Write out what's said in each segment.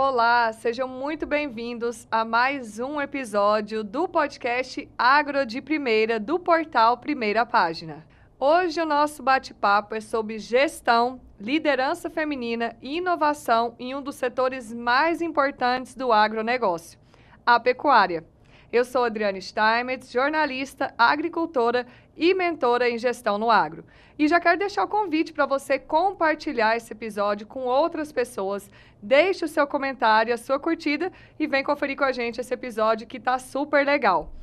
Olá, sejam muito bem-vindos a mais um episódio do podcast Agro de Primeira do portal Primeira Página. Hoje o nosso bate-papo é sobre gestão, liderança feminina e inovação em um dos setores mais importantes do agronegócio, a pecuária. Eu sou Adriane Steinmetz, jornalista, agricultora e mentora em gestão no agro. E já quero deixar o convite para você compartilhar esse episódio com outras pessoas. Deixe o seu comentário, a sua curtida e vem conferir com a gente esse episódio que está super legal.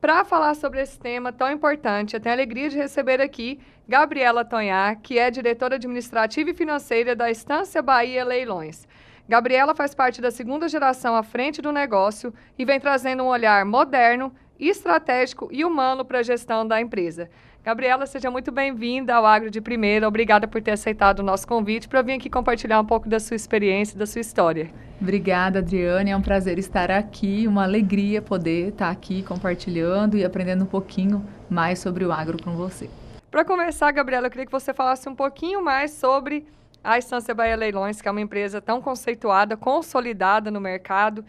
Para falar sobre esse tema tão importante, eu tenho a alegria de receber aqui Gabriela Tonhar, que é diretora administrativa e financeira da Estância Bahia Leilões. Gabriela faz parte da segunda geração à frente do negócio e vem trazendo um olhar moderno, estratégico e humano para a gestão da empresa. Gabriela, seja muito bem-vinda ao Agro de Primeira. Obrigada por ter aceitado o nosso convite para vir aqui compartilhar um pouco da sua experiência e da sua história. Obrigada, Adriane. É um prazer estar aqui, uma alegria poder estar aqui compartilhando e aprendendo um pouquinho mais sobre o agro com você. Para começar, Gabriela, eu queria que você falasse um pouquinho mais sobre a Estância Bahia Leilões, que é uma empresa tão conceituada, consolidada no mercado.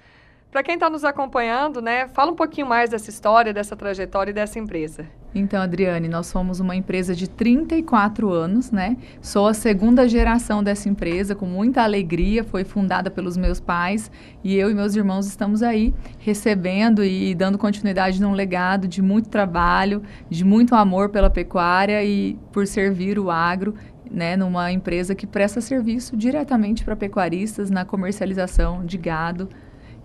Para quem está nos acompanhando, né, fala um pouquinho mais dessa história, dessa trajetória e dessa empresa. Então, Adriane, nós somos uma empresa de 34 anos, né? Sou a segunda geração dessa empresa, com muita alegria, foi fundada pelos meus pais e eu e meus irmãos estamos aí recebendo e dando continuidade num legado de muito trabalho, de muito amor pela pecuária e por servir o agro, né, numa empresa que presta serviço diretamente para pecuaristas na comercialização de gado.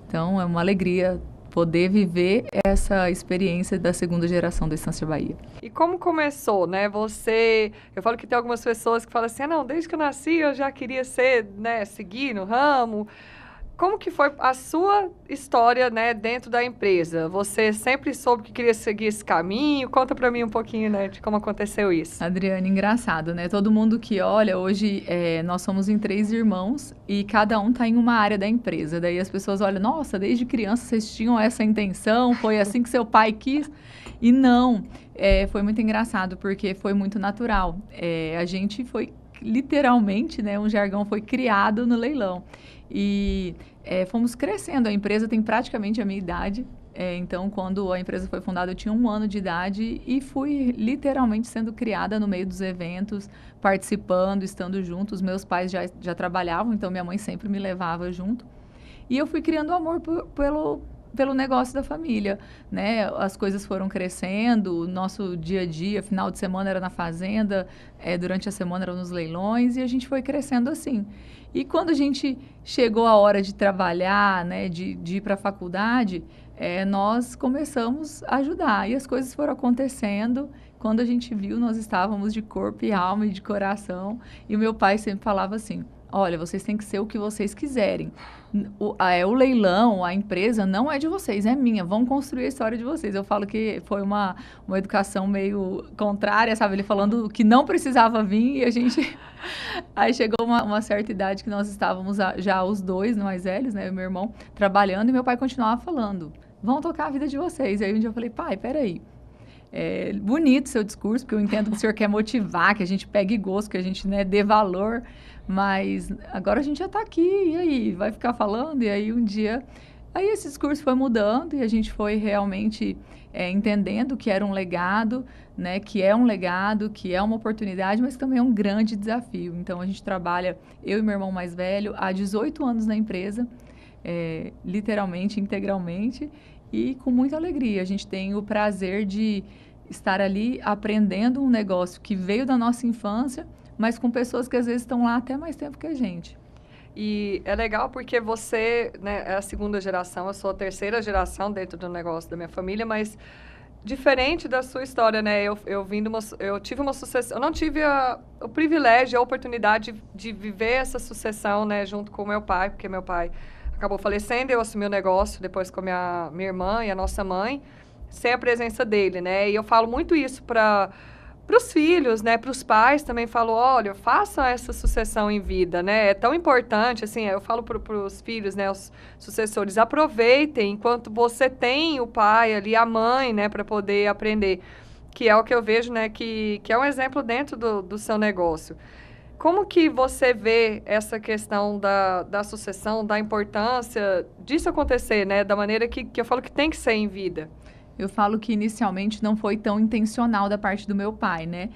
Então, é uma alegria poder viver essa experiência da segunda geração da Estância Bahia. E como começou, né? Eu falo que tem algumas pessoas que falam assim, não, desde que eu nasci eu já queria ser, né, seguir no ramo. Como que foi a sua história, né, dentro da empresa? Você sempre soube que queria seguir esse caminho? Conta para mim um pouquinho, né, de como aconteceu isso. Adriane, engraçado, né? Todo mundo que olha, hoje nós somos em 3 irmãos e cada um está em uma área da empresa. Daí as pessoas olham, nossa, desde criança vocês tinham essa intenção, foi assim que seu pai quis? E não, foi muito engraçado porque foi muito natural. A gente foi literalmente, né, um jargão foi criado no leilão. E fomos crescendo, a empresa tem praticamente a minha idade, então quando a empresa foi fundada eu tinha 1 ano de idade e fui literalmente sendo criada no meio dos eventos, participando, estando junto. Os meus pais já trabalhavam, então minha mãe sempre me levava junto. E eu fui criando amor pelo negócio da família, né? As coisas foram crescendo, o nosso dia a dia, final de semana era na fazenda, durante a semana era nos leilões e a gente foi crescendo assim. E quando a gente chegou a hora de trabalhar, né, de ir para a faculdade, nós começamos a ajudar e as coisas foram acontecendo. Quando a gente viu, nós estávamos de corpo e alma e de coração e o meu pai sempre falava assim, olha, vocês têm que ser o que vocês quiserem. O leilão, a empresa, não é de vocês, é minha. Vão construir a história de vocês. Eu falo que foi uma educação meio contrária, sabe? Ele falando que não precisava vir e a gente... Aí chegou uma certa idade que nós estávamos já os 2 mais velhos, né? Eu e meu irmão, trabalhando e meu pai continuava falando, vão tocar a vida de vocês. E aí um dia eu falei, pai, peraí. Bonito seu discurso, porque eu entendo que o senhor quer motivar, que a gente pegue gosto, que a gente, né, dê valor, mas agora a gente já está aqui, e aí? Vai ficar falando? E aí um dia... Aí esse discurso foi mudando e a gente foi realmente entendendo que era um legado, né, que é um legado, que é uma oportunidade, mas também é um grande desafio. Então a gente trabalha, eu e meu irmão mais velho, há 18 anos na empresa, literalmente, integralmente, e com muita alegria. A gente tem o prazer de estar ali aprendendo um negócio que veio da nossa infância, mas com pessoas que às vezes estão lá até mais tempo que a gente. E é legal porque você, né, é a segunda geração, eu sou a terceira geração dentro do negócio da minha família, mas diferente da sua história, né? Eu tive uma sucessão, eu não tive o privilégio, a oportunidade de viver essa sucessão, né, junto com o meu pai, porque meu pai acabou falecendo, eu assumi o negócio depois com a minha irmã e a nossa mãe, sem a presença dele, né? E eu falo muito isso para os filhos, né? Para os pais também falo, olha, façam essa sucessão em vida, né? É tão importante, assim, eu falo para os filhos, né? Os sucessores, aproveitem enquanto você tem o pai ali, a mãe, né? Para poder aprender, que é o que eu vejo, né? Que é um exemplo dentro do seu negócio. Como que você vê essa questão da sucessão, da importância disso acontecer, né? Da maneira que eu falo que tem que ser em vida. Eu falo que inicialmente não foi tão intencional da parte do meu pai, né?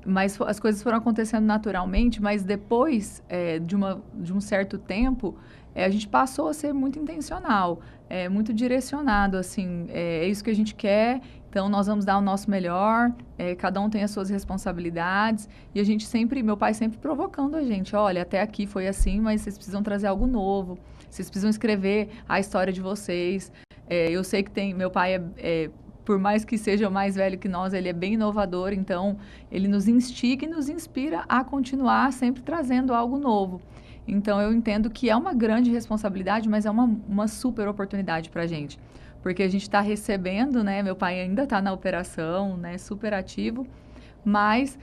Mas as coisas foram acontecendo naturalmente, mas depois de um certo tempo, a gente passou a ser muito intencional, muito direcionado, assim, é isso que a gente quer, então nós vamos dar o nosso melhor, cada um tem as suas responsabilidades, e a gente sempre, meu pai sempre provocando a gente, olha, até aqui foi assim, mas vocês precisam trazer algo novo, vocês precisam escrever a história de vocês. Eu sei que meu pai por mais que seja mais velho que nós, ele é bem inovador, então ele nos instiga e nos inspira a continuar sempre trazendo algo novo. Então eu entendo que é uma grande responsabilidade, mas é uma super oportunidade para a gente, porque a gente está recebendo, né? Meu pai ainda está na operação, né? Super ativo, mas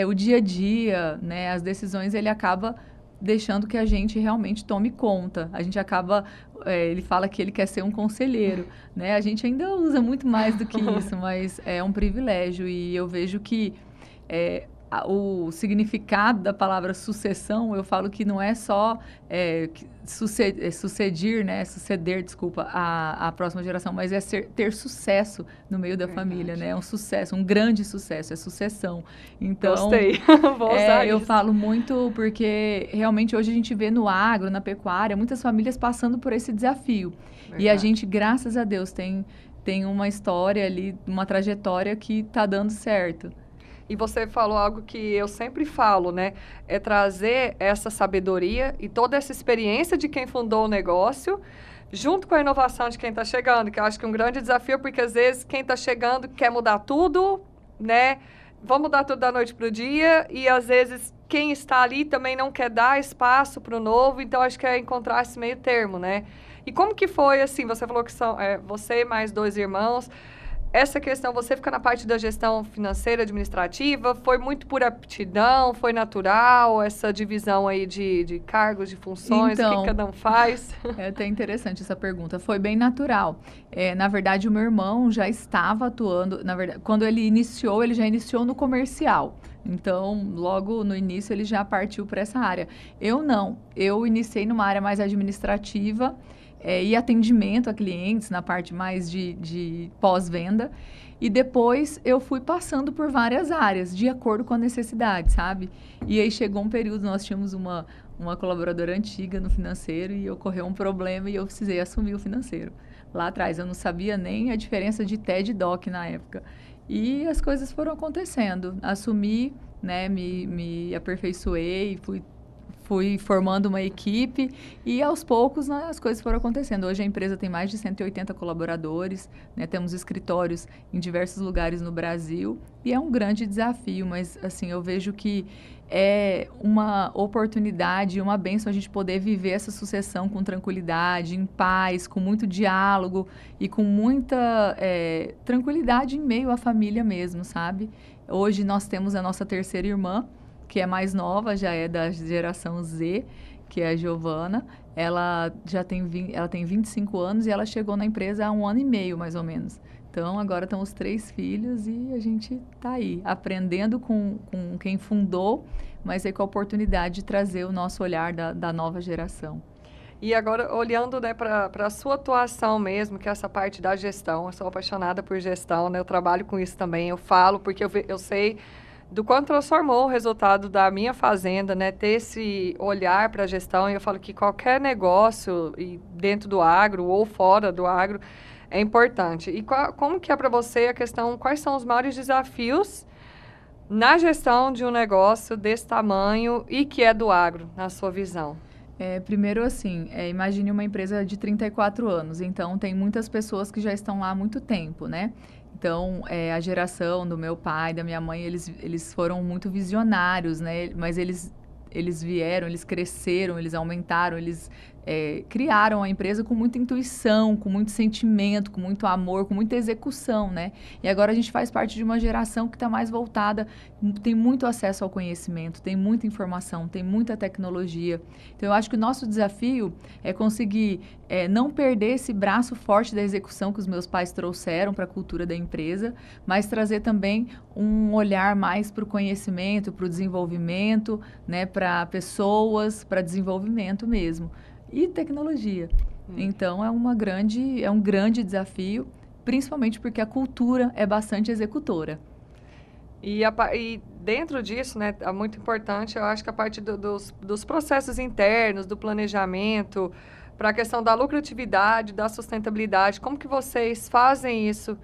o dia a dia, né? As decisões ele acaba deixando que a gente realmente tome conta. A gente acaba, ele fala que ele quer ser um conselheiro, né? A gente ainda usa muito mais do que isso, mas é um privilégio e eu vejo que o significado da palavra sucessão, eu falo que não é só suceder, desculpa, a próxima geração, mas é ter sucesso no meio da família, né? Um sucesso, um grande sucesso, é sucessão. Então, gostei. Vou usar eu isso. falo muito porque realmente hoje a gente vê no agro, na pecuária, muitas famílias passando por esse desafio. Verdade. E a gente, graças a Deus, tem uma história ali, uma trajetória que está dando certo. E você falou algo que eu sempre falo, né? É trazer essa sabedoria e toda essa experiência de quem fundou o negócio, junto com a inovação de quem está chegando, que eu acho que é um grande desafio, porque às vezes quem está chegando quer mudar tudo, né? Vamos mudar tudo da noite para o dia, e às vezes quem está ali também não quer dar espaço para o novo, então acho que é encontrar esse meio termo, né? E como que foi, assim, você falou que são você mais 2 irmãos, essa questão, você fica na parte da gestão financeira, administrativa, foi muito por aptidão, foi natural, essa divisão aí de cargos, de funções, o que cada um faz? É até interessante essa pergunta, foi bem natural. Na verdade, o meu irmão já estava atuando, na verdade, quando ele já iniciou no comercial. Então, logo no início, ele já partiu para essa área. Eu não, eu iniciei numa área mais administrativa, e atendimento a clientes na parte mais de pós-venda. E depois eu fui passando por várias áreas, de acordo com a necessidade, sabe? E aí chegou um período, nós tínhamos uma colaboradora antiga no financeiro e ocorreu um problema e eu precisei assumir o financeiro. Lá atrás, eu não sabia nem a diferença de TED e DOC na época. E as coisas foram acontecendo. Assumi, né, me aperfeiçoei, fui formando uma equipe e aos poucos, né, as coisas foram acontecendo. Hoje a empresa tem mais de 180 colaboradores, né, temos escritórios em diversos lugares no Brasil e é um grande desafio, mas assim, eu vejo que é uma oportunidade, uma bênção a gente poder viver essa sucessão com tranquilidade, em paz, com muito diálogo e com muita tranquilidade em meio à família mesmo, sabe? Hoje nós temos a nossa terceira irmã, que é mais nova, já é da geração Z, que é a Giovana. Ela tem 25 anos e ela chegou na empresa há 1 ano e meio, mais ou menos. Então, agora estão os 3 filhos e a gente está aí, aprendendo com quem fundou, mas aí com a oportunidade de trazer o nosso olhar da nova geração. E agora, olhando, né, para a sua atuação mesmo, que é essa parte da gestão, eu sou apaixonada por gestão, né, eu trabalho com isso também, eu falo, porque eu sei do quanto transformou o resultado da minha fazenda, né? Ter esse olhar para a gestão, e eu falo que qualquer negócio dentro do agro ou fora do agro é importante. E como que é para você a questão, quais são os maiores desafios na gestão de um negócio desse tamanho e que é do agro, na sua visão? Primeiro, assim, imagine uma empresa de 34 anos, então tem muitas pessoas que já estão lá há muito tempo, né? Então, a geração do meu pai, da minha mãe, eles foram muito visionários, né? Mas eles vieram, eles cresceram, eles aumentaram, eles criaram a empresa com muita intuição, com muito sentimento, com muito amor, com muita execução, né? E agora a gente faz parte de uma geração que está mais voltada, tem muito acesso ao conhecimento, tem muita informação, tem muita tecnologia. Então, eu acho que o nosso desafio é conseguir não perder esse braço forte da execução que os meus pais trouxeram para a cultura da empresa, mas trazer também um olhar mais para o conhecimento, para o desenvolvimento, né? Para pessoas, para desenvolvimento mesmo. E tecnologia. Então, é um grande desafio, principalmente porque a cultura é bastante executora. E dentro disso, né, é muito importante, eu acho que a parte dos processos internos, do planejamento, para a questão da lucratividade, da sustentabilidade, como que vocês fazem isso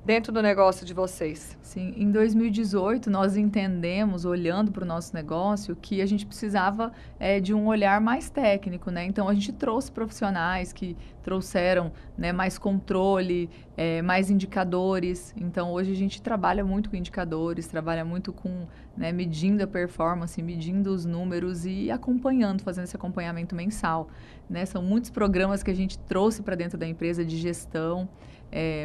dentro do negócio de vocês? Sim, em 2018 nós entendemos, olhando para o nosso negócio, que a gente precisava de um olhar mais técnico, né? Então a gente trouxe profissionais que trouxeram, né, mais controle, mais indicadores. Então hoje a gente trabalha muito com indicadores, trabalha muito com, né, medindo a performance, medindo os números e acompanhando, fazendo esse acompanhamento mensal, né? São muitos programas que a gente trouxe para dentro da empresa de gestão,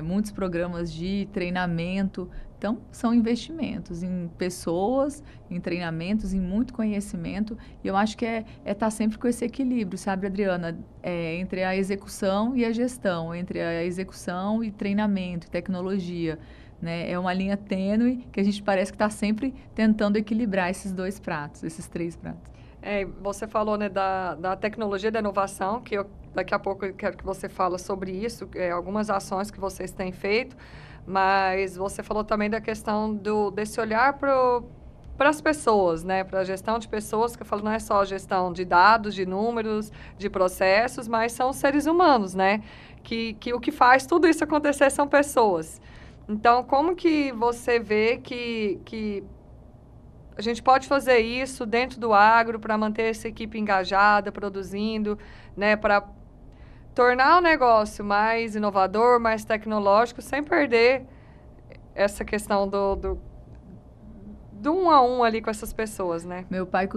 muitos programas de treinamento. Então, são investimentos em pessoas, em treinamentos, em muito conhecimento. E eu acho que estar sempre com esse equilíbrio, sabe, Adriana? Entre a execução e a gestão, entre a execução e treinamento, e tecnologia. Né? É uma linha tênue que a gente parece que está sempre tentando equilibrar esses dois pratos, esses três pratos. Você falou, né, da tecnologia, da inovação, que daqui a pouco eu quero que você fale sobre isso, algumas ações que vocês têm feito, mas você falou também da questão desse olhar para as pessoas, né, para a gestão de pessoas, que eu falo, não é só a gestão de dados, de números, de processos, mas são seres humanos, né, que o que faz tudo isso acontecer são pessoas. Então, como que você vê que a gente pode fazer isso dentro do agro para manter essa equipe engajada, produzindo, né, para tornar o negócio mais inovador, mais tecnológico, sem perder essa questão do um a um ali com essas pessoas, né? Meu pai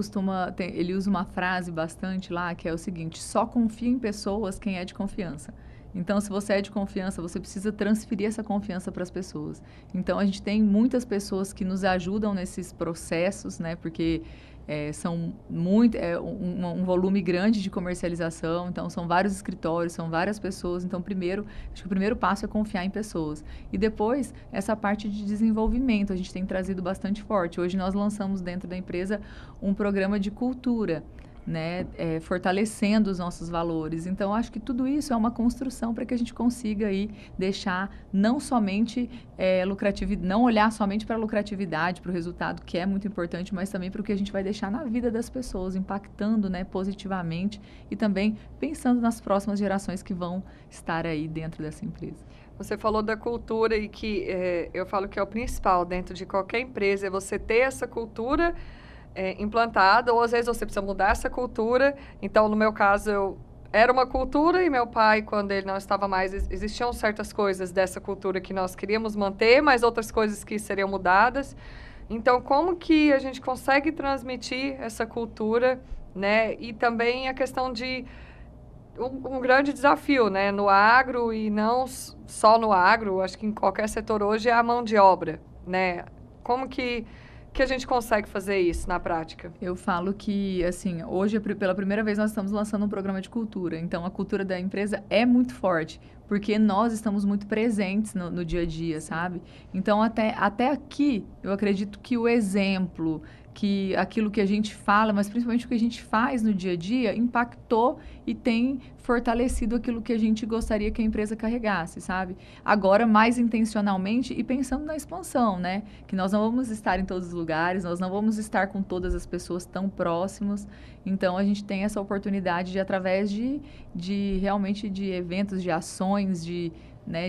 ele usa uma frase bastante lá, que é o seguinte: só confia em pessoas quem é de confiança. Então, se você é de confiança, você precisa transferir essa confiança para as pessoas. Então, a gente tem muitas pessoas que nos ajudam nesses processos, né? Porque são um volume grande de comercialização, então são vários escritórios, são várias pessoas. Então, acho que o primeiro passo é confiar em pessoas. E depois, essa parte de desenvolvimento, a gente tem trazido bastante forte. Hoje nós lançamos dentro da empresa um programa de cultura, né, fortalecendo os nossos valores. Então, acho que tudo isso é uma construção para que a gente consiga aí deixar não somente não olhar somente para a lucratividade, para o resultado, que é muito importante, mas também para o que a gente vai deixar na vida das pessoas, impactando, né, positivamente e também pensando nas próximas gerações que vão estar aí dentro dessa empresa. Você falou da cultura e que eu falo que é o principal dentro de qualquer empresa, é você ter essa cultura implantada, ou às vezes você precisa mudar essa cultura. Então, no meu caso, era uma cultura e meu pai, quando ele não estava mais, existiam certas coisas dessa cultura que nós queríamos manter, mas outras coisas que seriam mudadas. Então, como que a gente consegue transmitir essa cultura, né? E também a questão de um grande desafio, né? No agro, e não só no agro, acho que em qualquer setor hoje, é a mão de obra, né? Como que a gente consegue fazer isso na prática? Eu falo que, assim, hoje, pela primeira vez, nós estamos lançando um programa de cultura. Então, a cultura da empresa é muito forte, porque nós estamos muito presentes no dia a dia, sabe? Então, até aqui, eu acredito que o exemplo, que aquilo que a gente fala, mas principalmente o que a gente faz no dia a dia, impactou e tem fortalecido aquilo que a gente gostaria que a empresa carregasse, sabe? Agora, mais intencionalmente e pensando na expansão, né? Que nós não vamos estar em todos os lugares, nós não vamos estar com todas as pessoas tão próximas. Então, a gente tem essa oportunidade de, através de realmente de eventos, de ações, de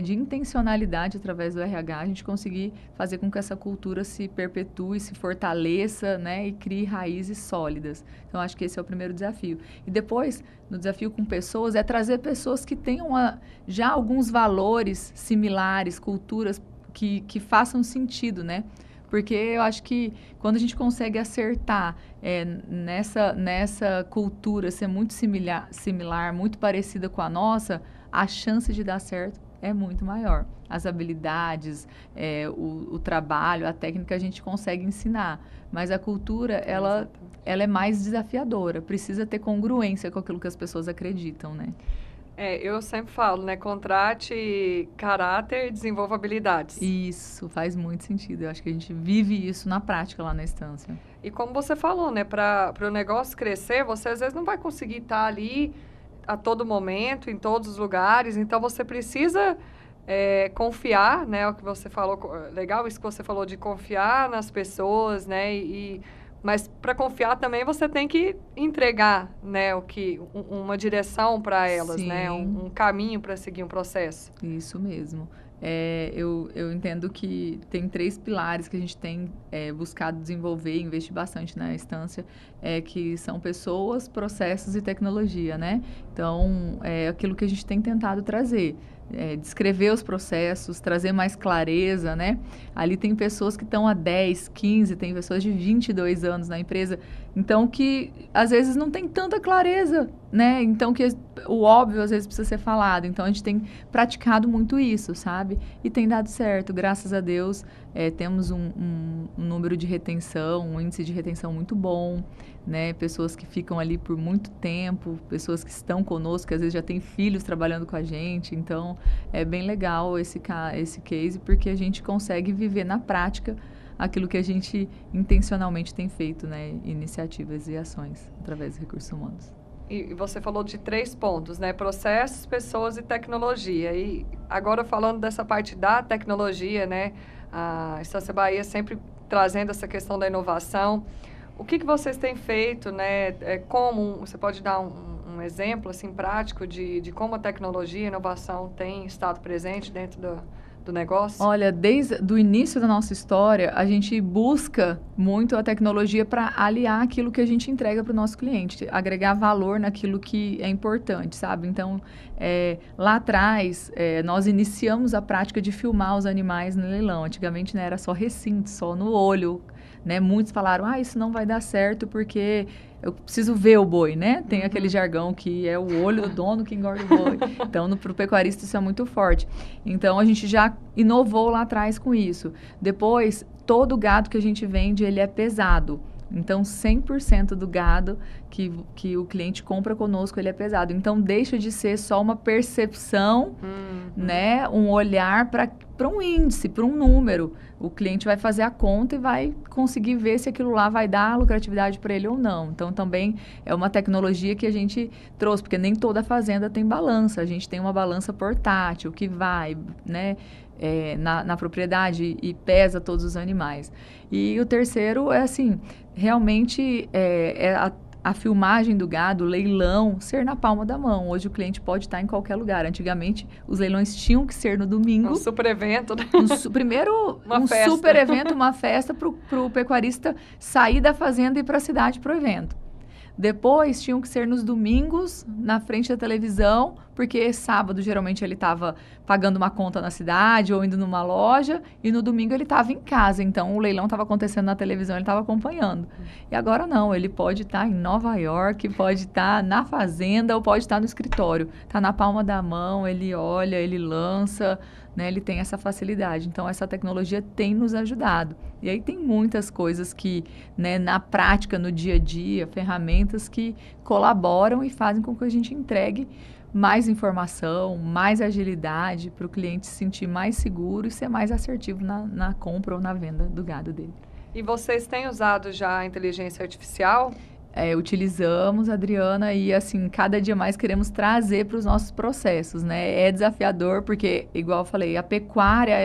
intencionalidade através do RH, a gente conseguir fazer com que essa cultura se perpetue, se fortaleça, né, e crie raízes sólidas. Então, acho que esse é o primeiro desafio. E depois, no desafio com pessoas, é trazer pessoas que tenham já alguns valores similares, culturas que façam sentido, né? Porque eu acho que quando a gente consegue acertar nessa cultura ser muito similar, muito parecida com a nossa, a chance de dar certo é muito maior. As habilidades, o trabalho, a técnica a gente consegue ensinar, mas a cultura, ela é mais desafiadora, precisa ter congruência com aquilo que as pessoas acreditam, né? Eu sempre falo, né? Contrate caráter e desenvolva habilidades. Isso, faz muito sentido. Eu acho que a gente vive isso na prática lá na Estância. E como você falou, né? Para o negócio crescer, você às vezes não vai conseguir estar ali a todo momento, em todos os lugares. Então, você precisa confiar, né? O que você falou, legal isso que você falou de confiar nas pessoas, né? Mas para confiar também você tem que entregar, né, uma direção para elas, né, um caminho para seguir um processo. Isso mesmo. Eu entendo que tem 3 pilares que a gente tem buscado desenvolver e investir bastante na Estância, que são pessoas, processos e tecnologia, né? Então, é aquilo que a gente tem tentado trazer. Descrever os processos, trazer mais clareza, né? Ali tem pessoas que estão há 10, 15, tem pessoas de 22 anos na empresa, então que às vezes não tem tanta clareza, né? Então que o óbvio às vezes precisa ser falado. Então a gente tem praticado muito isso, sabe? E tem dado certo, graças a Deus. Temos um número de retenção, um índice de retenção muito bom, né? Pessoas que ficam ali por muito tempo, pessoas que estão conosco, que às vezes já têm filhos trabalhando com a gente. Então, é bem legal esse case, porque a gente consegue viver na prática aquilo que a gente intencionalmente tem feito, né? Iniciativas e ações através dos recursos humanos. E você falou de 3 pontos, né? Processos, pessoas e tecnologia. E agora falando dessa parte da tecnologia, né? A Estância Bahia sempre trazendo essa questão da inovação. O que vocês têm feito, né? Você pode dar um exemplo assim, prático de como a tecnologia e a inovação têm estado presente dentro do negócio? Olha, desde o início da nossa história, a gente busca muito a tecnologia para aliar aquilo que a gente entrega para o nosso cliente, agregar valor naquilo que é importante, sabe? Então, lá atrás, nós iniciamos a prática de filmar os animais no leilão. Antigamente, né, era só recinto, só no olho, né? Muitos falaram, isso não vai dar certo porque eu preciso ver o boi, né? Tem aquele jargão que é o olho do dono que engorda o boi. Então, para o pecuarista isso é muito forte. Então, a gente já inovou lá atrás com isso. Depois, todo gado que a gente vende, ele é pesado. Então, 100% do gado que o cliente compra conosco, ele é pesado. Então, deixa de ser só uma percepção, né? Um olhar para um índice, para um número. O cliente vai fazer a conta e vai conseguir ver se aquilo lá vai dar lucratividade para ele ou não. Então, também é uma tecnologia que a gente trouxe, porque nem toda fazenda tem balança. A gente tem uma balança portátil que vai, né? Na propriedade e pesa todos os animais. E o terceiro é assim, realmente a filmagem do gado, o leilão, ser na palma da mão. Hoje o cliente pode estar em qualquer lugar. Antigamente, os leilões tinham que ser no domingo. Um super evento, né? Primeiro, super evento, uma festa para o pecuarista sair da fazenda e ir para a cidade para o evento. Depois, tinham que ser nos domingos, na frente da televisão, porque sábado, geralmente, ele estava pagando uma conta na cidade ou indo numa loja, e no domingo ele estava em casa. Então, o leilão estava acontecendo na televisão, ele estava acompanhando. E agora não, ele pode estar em Nova York, pode estar na fazenda ou pode estar no escritório. Está na palma da mão, ele olha, ele lança, né, ele tem essa facilidade. Então, essa tecnologia tem nos ajudado. E aí tem muitas coisas que, né, na prática, no dia a dia, ferramentas que colaboram e fazem com que a gente entregue mais informação, mais agilidade para o cliente se sentir mais seguro e ser mais assertivo na compra ou na venda do gado dele. E vocês têm usado já a inteligência artificial? Utilizamos, Adriana, e assim, cada dia mais queremos trazer para os nossos processos, né? É desafiador porque, igual eu falei, a pecuária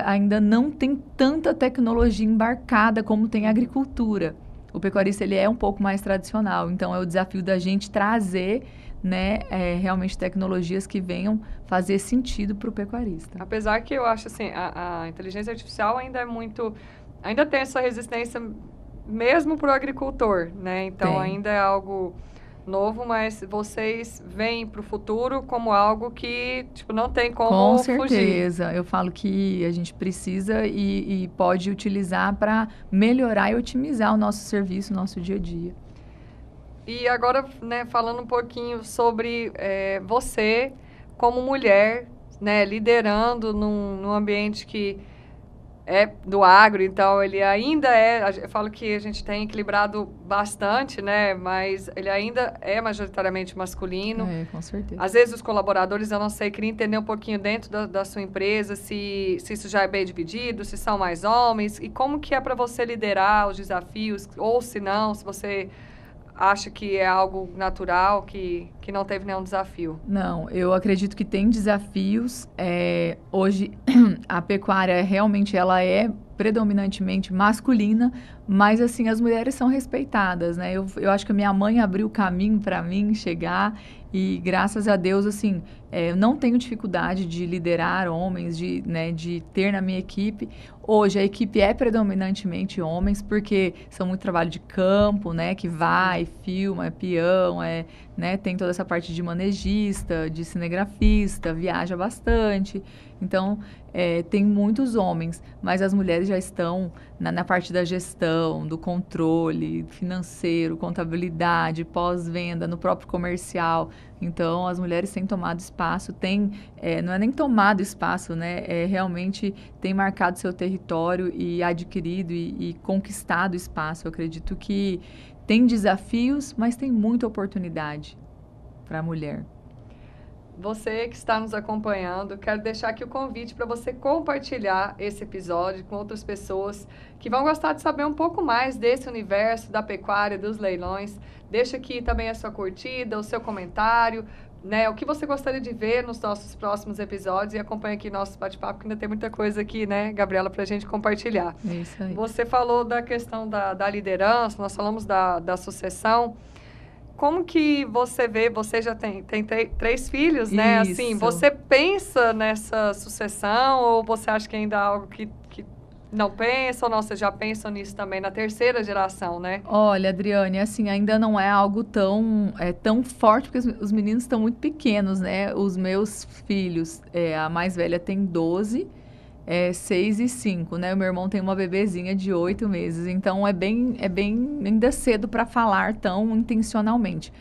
ainda não tem tanta tecnologia embarcada como tem a agricultura. O pecuarista, ele é um pouco mais tradicional, então é o desafio da gente trazer, né, realmente tecnologias que venham fazer sentido para o pecuarista. Apesar que eu acho assim, a inteligência artificial ainda tem essa resistência mesmo para o agricultor, né? Então ainda é algo novo, mas vocês veem para o futuro como algo que, tipo, não tem como Com fugir. certeza. Eu falo que a gente precisa e pode utilizar para melhorar e otimizar o nosso serviço, o nosso dia a dia. E agora, né, falando um pouquinho sobre você como mulher, né, liderando num ambiente que é do agro, então ele ainda eu falo que a gente tem equilibrado bastante, né, mas ele ainda é majoritariamente masculino. É, com certeza. Às vezes os colaboradores, eu não sei, queria entender um pouquinho dentro da sua empresa, se isso já é bem dividido, se são mais homens, e como que é para você liderar os desafios, ou se não, se você acha que é algo natural, que não teve nenhum desafio. Não, eu acredito que tem desafios. Hoje, a pecuária realmente ela é predominantemente masculina, mas assim, as mulheres são respeitadas, né? Eu acho que a minha mãe abriu o caminho para mim chegar e graças a Deus, assim, eu não tenho dificuldade de liderar homens, de ter na minha equipe. Hoje a equipe é predominantemente homens, porque são muito trabalho de campo, né? Que vai, filma, é peão, né, tem toda essa parte de manejista, de cinegrafista, viaja bastante. Então, tem muitos homens, mas as mulheres já estão na parte da gestão, do controle financeiro, contabilidade, pós-venda, no próprio comercial. Então, as mulheres têm tomado espaço, não é nem tomado espaço, né? Realmente tem marcado seu território e adquirido e conquistado espaço. Eu acredito que tem desafios, mas tem muita oportunidade para a mulher. Você que está nos acompanhando, quero deixar aqui o convite para você compartilhar esse episódio com outras pessoas que vão gostar de saber um pouco mais desse universo da pecuária, dos leilões. Deixa aqui também a sua curtida, o seu comentário, né? O que você gostaria de ver nos nossos próximos episódios e acompanha aqui nosso bate-papo, que ainda tem muita coisa aqui, né, Gabriela, para a gente compartilhar. É isso aí. Você falou da questão da liderança, nós falamos da sucessão. Como que você vê, você já tem 3 filhos, né? Isso. Assim, você pensa nessa sucessão ou você acha que ainda é algo que não pensa ou não, você já pensa nisso também na terceira geração, né? Olha, Adriane, assim, ainda não é algo tão forte, porque os meninos estão muito pequenos, né? Os meus filhos, a mais velha tem 12, 6 e 5, né? O meu irmão tem uma bebezinha de 8 meses, então é bem ainda cedo para falar tão intencionalmente.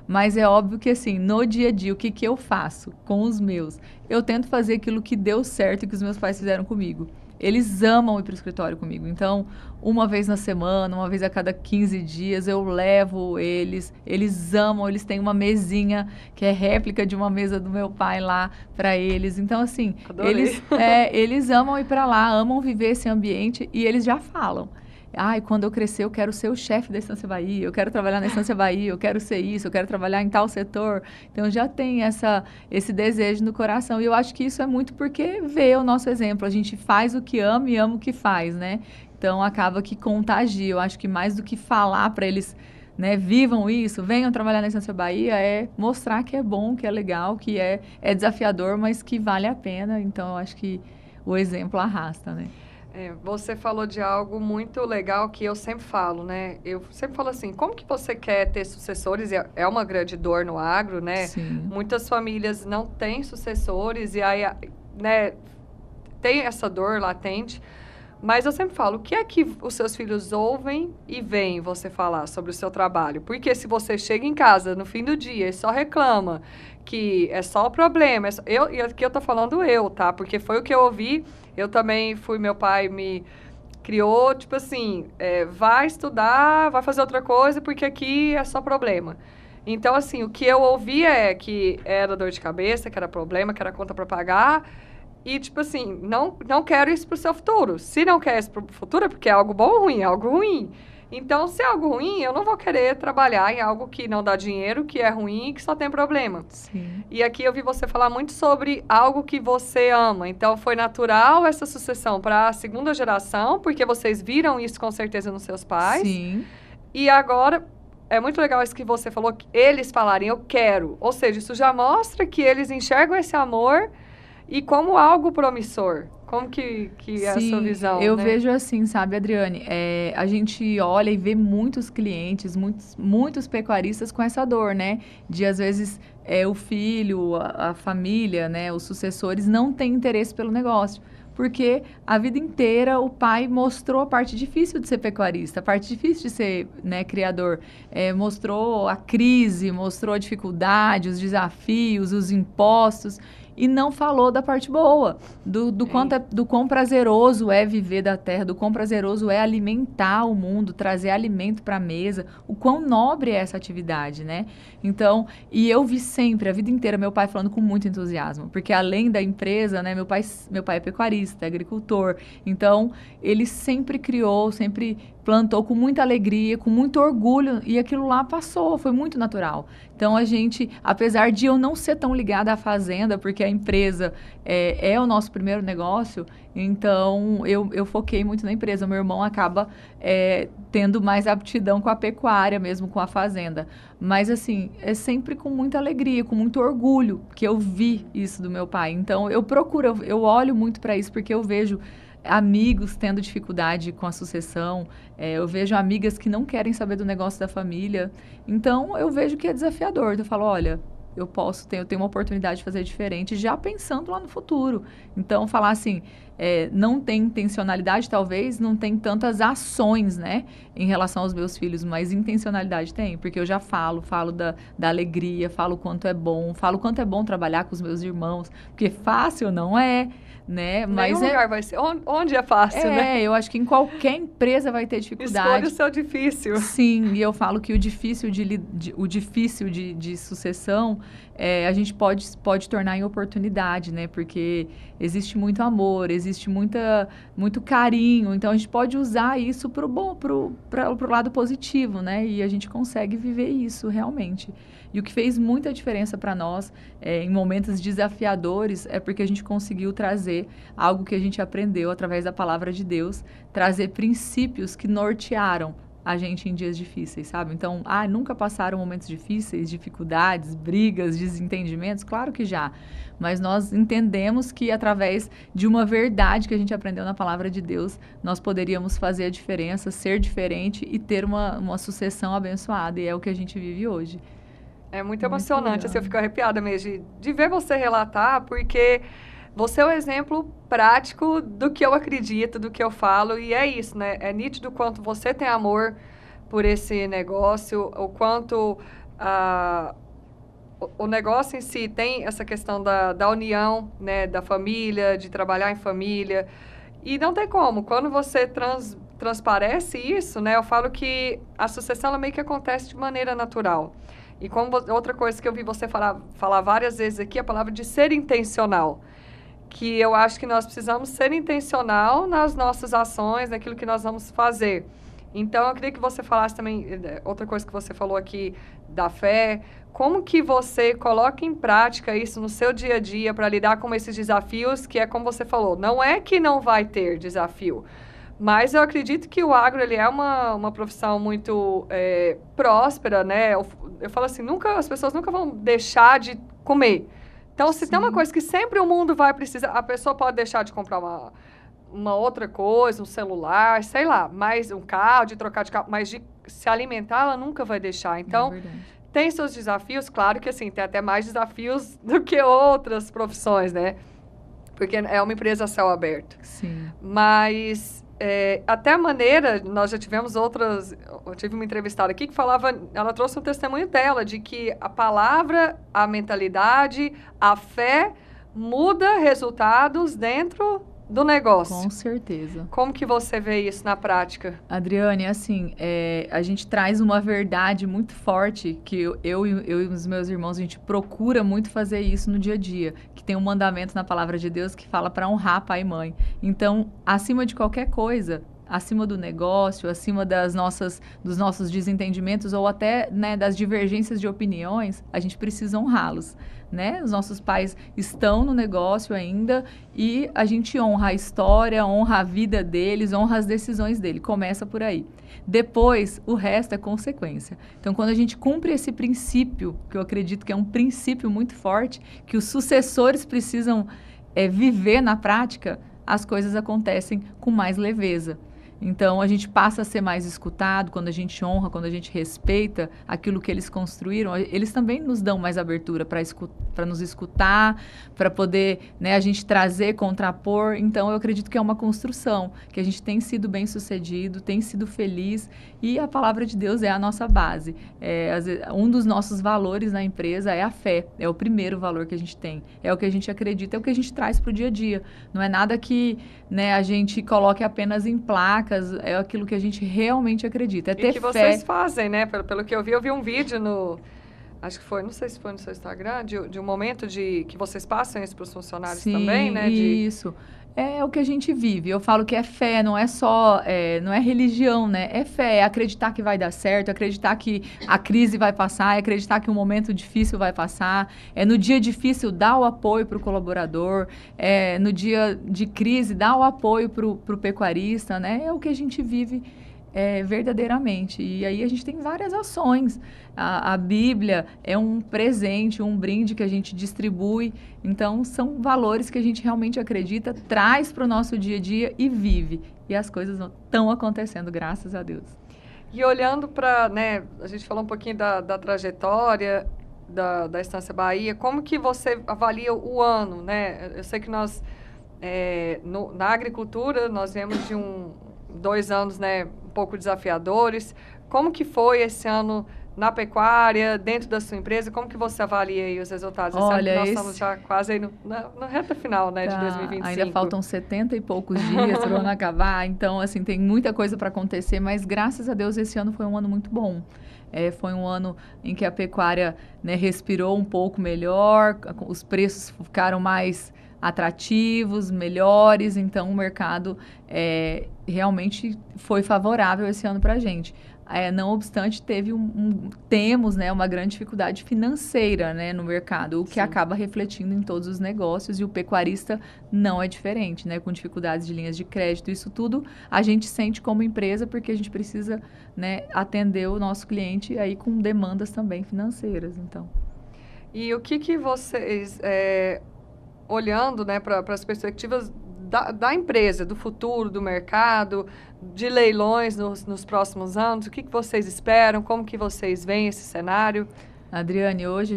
Mas é óbvio que, assim, no dia a dia, o que eu faço com os meus? Eu tento fazer aquilo que deu certo e que os meus pais fizeram comigo. Eles amam ir para o escritório comigo. Então, uma vez na semana, uma vez a cada 15 dias, eu levo eles. Eles amam, eles têm uma mesinha que é réplica de uma mesa do meu pai lá para eles. Então, assim, eles amam ir para lá, amam viver esse ambiente e eles já falam. Quando eu crescer, eu quero ser o chefe da Estância Bahia, eu quero trabalhar na Estância Bahia, eu quero ser isso, eu quero trabalhar em tal setor. Então, já tem esse desejo no coração. E eu acho que isso é muito porque vê o nosso exemplo. A gente faz o que ama e ama o que faz, né? Então, acaba que contagia. Eu acho que mais do que falar para eles, né, vivam isso, venham trabalhar na Estância Bahia, é mostrar que é bom, que é legal, que é desafiador, mas que vale a pena. Então, eu acho que o exemplo arrasta, né? Você falou de algo muito legal que eu sempre falo, né? Eu sempre falo assim, como que você quer ter sucessores? É uma grande dor no agro, né? Sim. Muitas famílias não têm sucessores e aí, né, tem essa dor latente. Mas eu sempre falo, o que é que os seus filhos ouvem e veem você falar sobre o seu trabalho? Porque se você chega em casa no fim do dia e só reclama que é só problema, e aqui eu tô falando tá? Porque foi o que eu ouvi, eu também meu pai me criou, tipo assim, vai estudar, vai fazer outra coisa, porque aqui é só problema. Então, assim, o que eu ouvia é que era dor de cabeça, que era problema, que era conta para pagar. E, tipo assim, não quero isso pro seu futuro. Se não quer isso pro futuro, é porque é algo bom ou ruim? É algo ruim. Então, se é algo ruim, eu não vou querer trabalhar em algo que não dá dinheiro, que é ruim e que só tem problema. Sim. E aqui eu vi você falar muito sobre algo que você ama. Então, foi natural essa sucessão para a segunda geração, porque vocês viram isso com certeza nos seus pais. Sim. E agora, é muito legal isso que você falou, que eles falarem, eu quero. Ou seja, isso já mostra que eles enxergam esse amor e como algo promissor. Como que é a sua visão? Eu né? vejo assim, sabe, Adriane? A gente olha e vê muitos clientes, muitos pecuaristas com essa dor, né? De, às vezes, o filho, a família, né? Os sucessores não têm interesse pelo negócio. Porque a vida inteira o pai mostrou a parte difícil de ser pecuarista, a parte difícil de ser, né, criador. Mostrou a crise, mostrou a dificuldade, os desafios, os impostos, e não falou da parte boa, do quão prazeroso é viver da terra, do quão prazeroso é alimentar o mundo, trazer alimento para a mesa, o quão nobre é essa atividade, né? Então, e eu vi sempre, a vida inteira, meu pai falando com muito entusiasmo, porque além da empresa, né, meu pai é pecuarista, é agricultor, então ele sempre criou, sempre plantou com muita alegria, com muito orgulho, e aquilo lá passou, foi muito natural. Então, a gente, apesar de eu não ser tão ligada à fazenda, porque a empresa é o nosso primeiro negócio, então eu foquei muito na empresa. Meu irmão acaba tendo mais aptidão com a pecuária, mesmo com a fazenda. Mas, assim, é sempre com muita alegria, com muito orgulho, que eu vi isso do meu pai. Então, eu olho muito para isso, porque eu vejo amigos tendo dificuldade com a sucessão, eu vejo amigas que não querem saber do negócio da família, então eu vejo que é desafiador. Eu falo, olha, eu tenho uma oportunidade de fazer diferente, já pensando lá no futuro. Então, falar assim, não tem intencionalidade, talvez, não tem tantas ações, né, em relação aos meus filhos, mas intencionalidade tem, porque eu já falo da alegria, falo o quanto é bom, falo o quanto é bom trabalhar com os meus irmãos, porque fácil não é, né? Mas nenhum lugar vai ser. Onde é fácil, né? Eu acho que em qualquer empresa vai ter dificuldade. Escolha o seu difícil. Sim, e eu falo que o difícil de sucessão, a gente pode tornar em oportunidade, né? Porque existe muito amor, existe muito carinho, então a gente pode usar isso para o lado positivo, né? E a gente consegue viver isso realmente. E o que fez muita diferença para nós em momentos desafiadores é porque a gente conseguiu trazer algo que a gente aprendeu através da palavra de Deus, trazer princípios que nortearam a gente em dias difíceis, sabe? Então, nunca passaram momentos difíceis, dificuldades, brigas, desentendimentos? Claro que já. Mas nós entendemos que através de uma verdade que a gente aprendeu na palavra de Deus, nós poderíamos fazer a diferença, ser diferente e ter uma sucessão abençoada. E é o que a gente vive hoje. É muito emocionante, assim, eu fico arrepiada mesmo de ver você relatar, porque você é o exemplo prático do que eu acredito, do que eu falo, e é isso, né? É nítido o quanto você tem amor por esse negócio, o quanto o negócio em si tem essa questão da união, né? Da família, de trabalhar em família, e não tem como, quando você transparece isso, né? Eu falo que a sucessão ela meio que acontece de maneira natural. E como outra coisa que eu vi você falar várias vezes aqui, a palavra de ser intencional. Que eu acho que nós precisamos ser intencional nas nossas ações, naquilo que nós vamos fazer. Então, eu queria que você falasse também, outra coisa que você falou aqui, da fé. Como que você coloca em prática isso no seu dia a dia para lidar com esses desafios, que é como você falou, não é que não vai ter desafio. Mas eu acredito que o agro ele é uma profissão muito próspera, né? Eu falo assim, as pessoas nunca vão deixar de comer. Então, se tem uma coisa que sempre o mundo vai precisar, a pessoa pode deixar de comprar uma outra coisa, um celular, sei lá, mais um carro, de trocar de carro, mas de se alimentar ela nunca vai deixar. Então, tem seus desafios, claro que assim, tem até mais desafios do que outras profissões, né? Porque é uma empresa a céu aberto. Sim. Mas até a maneira, nós já tivemos eu tive uma entrevistada aqui que ela trouxe um testemunho dela, de que a palavra, a mentalidade, a fé muda resultados dentro do negócio. Com certeza. Como que você vê isso na prática? Adriane, assim, a gente traz uma verdade muito forte, que eu e os meus irmãos, a gente procura muito fazer isso no dia a dia, que tem um mandamento na palavra de Deus que fala para honrar pai e mãe. Então, acima de qualquer coisa, acima do negócio, acima dos nossos desentendimentos ou até, né, das divergências de opiniões, a gente precisa honrá-los, né? Os nossos pais estão no negócio ainda e a gente honra a história, honra a vida deles, honra as decisões dele. Começa por aí. Depois, o resto é consequência. Então, quando a gente cumpre esse princípio, que eu acredito que é um princípio muito forte, que os sucessores precisam viver na prática, as coisas acontecem com mais leveza. Então, a gente passa a ser mais escutado quando a gente honra, quando a gente respeita aquilo que eles construíram. Eles também nos dão mais abertura para nos escutar, para poder, né, a gente trazer, contrapor. Então, eu acredito que é uma construção, que a gente tem sido bem-sucedido, tem sido feliz, e a palavra de Deus é a nossa base. Um dos nossos valores na empresa é a fé, é o primeiro valor que a gente tem, é o que a gente acredita, é o que a gente traz para o dia a dia. Não é nada que, né, a gente coloque apenas em placas, é aquilo que a gente realmente acredita. É ter que fé. Vocês fazem, né? Pelo que eu vi um vídeo acho que foi, não sei se foi no seu Instagram, de um momento que vocês passam isso para os funcionários. Sim, também, né? Isso. É o que a gente vive. Eu falo que é fé, não é só, não é religião, né? É fé, é acreditar que vai dar certo, acreditar que a crise vai passar, é acreditar que um momento difícil vai passar, é no dia difícil dar o apoio para o colaborador, no dia de crise dar o apoio para o pecuarista, né? É o que a gente vive verdadeiramente. E aí a gente tem várias ações. A Bíblia é um presente, um brinde que a gente distribui. Então, são valores que a gente realmente acredita, traz para o nosso dia a dia e vive. E as coisas estão acontecendo, graças a Deus. E olhando para, né, a gente falou um pouquinho da trajetória da Estância Bahia, como que você avalia o ano, né? Eu sei que nós, na agricultura, nós viemos de 2 anos, né, um pouco desafiadores. Como que foi esse ano na pecuária, dentro da sua empresa? Como que você avalia aí os resultados? Olha, nós estamos já quase aí na reta final, né, de 2025. Ainda faltam 70 e poucos dias para o ano acabar. Então, assim, tem muita coisa para acontecer, mas graças a Deus esse ano foi um ano muito bom. Foi um ano em que a pecuária, né, respirou um pouco melhor, os preços ficaram mais atrativos, melhores, então o mercado realmente foi favorável esse ano para a gente. Não obstante, temos, né, uma grande dificuldade financeira, né, no mercado, o que acaba refletindo em todos os negócios, e o pecuarista não é diferente, né, com dificuldades de linhas de crédito. Isso tudo a gente sente como empresa, porque a gente precisa, né, atender o nosso cliente aí com demandas também financeiras. Então. E o que vocês, olhando, né, para as perspectivas da empresa, do futuro, do mercado, de leilões nos próximos anos, o que vocês esperam? Como que vocês veem esse cenário? Adriane, hoje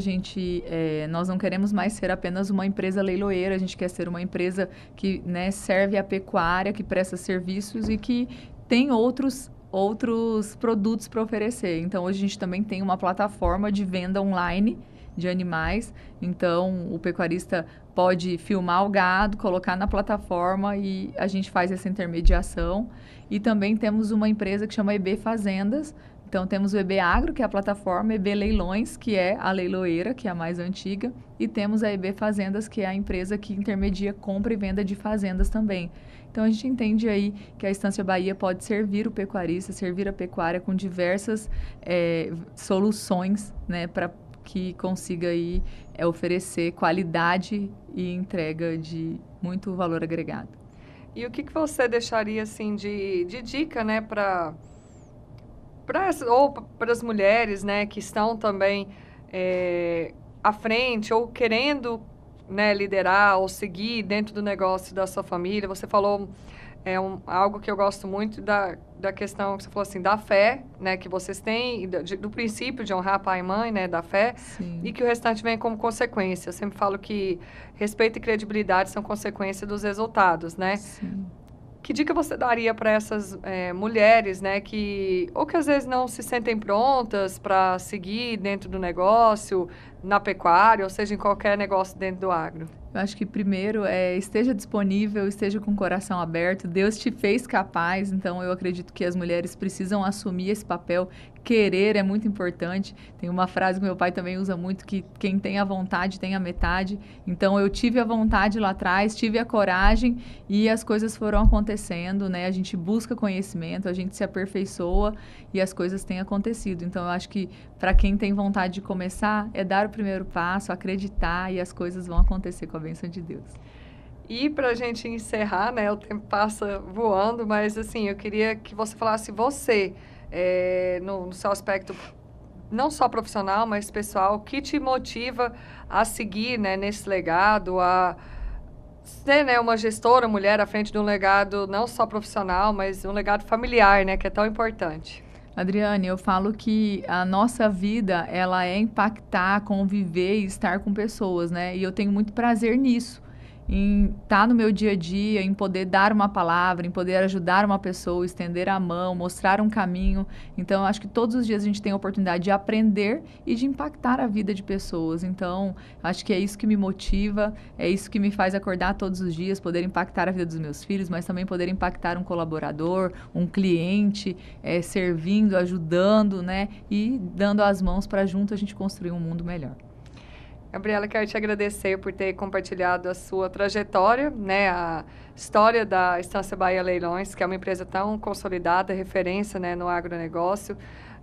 nós não queremos mais ser apenas uma empresa leiloeira, a gente quer ser uma empresa que, né, serve a pecuária, que presta serviços e que tem outros produtos para oferecer. Então, hoje a gente também tem uma plataforma de venda online de animais. Então, o pecuarista pode filmar o gado, colocar na plataforma e a gente faz essa intermediação. E também temos uma empresa que chama EB Fazendas. Então, temos o EB Agro, que é a plataforma, EB Leilões, que é a leiloeira, que é a mais antiga, e temos a EB Fazendas, que é a empresa que intermedia compra e venda de fazendas também. Então, a gente entende aí que a Estância Bahia pode servir o pecuarista, servir a pecuária com diversas soluções, né, para que consiga aí oferecer qualidade e entrega de muito valor agregado. E o que você deixaria, assim, de dica, né, para as mulheres, né, que estão também à frente ou querendo, né, liderar ou seguir dentro do negócio da sua família? Você falou algo que eu gosto muito da questão que você falou assim, da fé, né, que vocês têm, do princípio de honrar pai e mãe, né, da fé. Sim. E que o restante vem como consequência. Eu sempre falo que respeito e credibilidade são consequência dos resultados, né? Sim. Que dica você daria para essas mulheres, né, que às vezes não se sentem prontas para seguir dentro do negócio, na pecuária, ou seja, em qualquer negócio dentro do agro? Eu acho que primeiro esteja disponível, esteja com o coração aberto. Deus te fez capaz, então eu acredito que as mulheres precisam assumir esse papel. Querer é muito importante. Tem uma frase que meu pai também usa muito, que quem tem a vontade tem a metade. Então eu tive a vontade lá atrás, tive a coragem e as coisas foram acontecendo, né? A gente busca conhecimento, a gente se aperfeiçoa e as coisas têm acontecido. Então eu acho que para quem tem vontade de começar, é dar o primeiro passo, acreditar, e as coisas vão acontecer com a bênção de Deus. E para a gente encerrar, né, o tempo passa voando, mas assim, eu queria que você falasse no seu aspecto não só profissional, mas pessoal, o que te motiva a seguir, né, nesse legado, a ser, né, uma gestora, mulher à frente de um legado não só profissional, mas um legado familiar, né, que é tão importante. Adriane, eu falo que a nossa vida, ela é impactar, conviver e estar com pessoas, né? E eu tenho muito prazer nisso, em estar no meu dia a dia, em poder dar uma palavra, em poder ajudar uma pessoa, estender a mão, mostrar um caminho. Então, eu acho que todos os dias a gente tem a oportunidade de aprender e de impactar a vida de pessoas. Então, acho que é isso que me motiva, é isso que me faz acordar todos os dias, poder impactar a vida dos meus filhos, mas também poder impactar um colaborador, um cliente, servindo, ajudando, né? E dando as mãos para junto a gente construir um mundo melhor. Gabriela, quero te agradecer por ter compartilhado a sua trajetória, né, a história da Estância Bahia Leilões, que é uma empresa tão consolidada, referência, né, no agronegócio,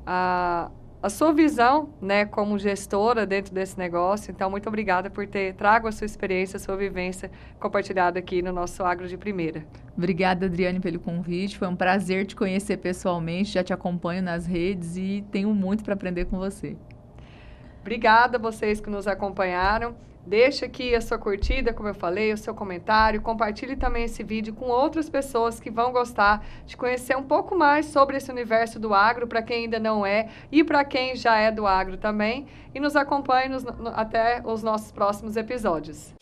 a sua visão, né, como gestora dentro desse negócio. Então, muito obrigada por ter trago a sua experiência, a sua vivência compartilhada aqui no nosso Agro de Primeira. Obrigada, Adriane, pelo convite. Foi um prazer te conhecer pessoalmente, já te acompanho nas redes e tenho muito para aprender com você. Obrigada a vocês que nos acompanharam. Deixa aqui a sua curtida, como eu falei, o seu comentário. Compartilhe também esse vídeo com outras pessoas que vão gostar de conhecer um pouco mais sobre esse universo do agro, para quem ainda não é e para quem já é do agro também. E nos acompanhe até os nossos próximos episódios.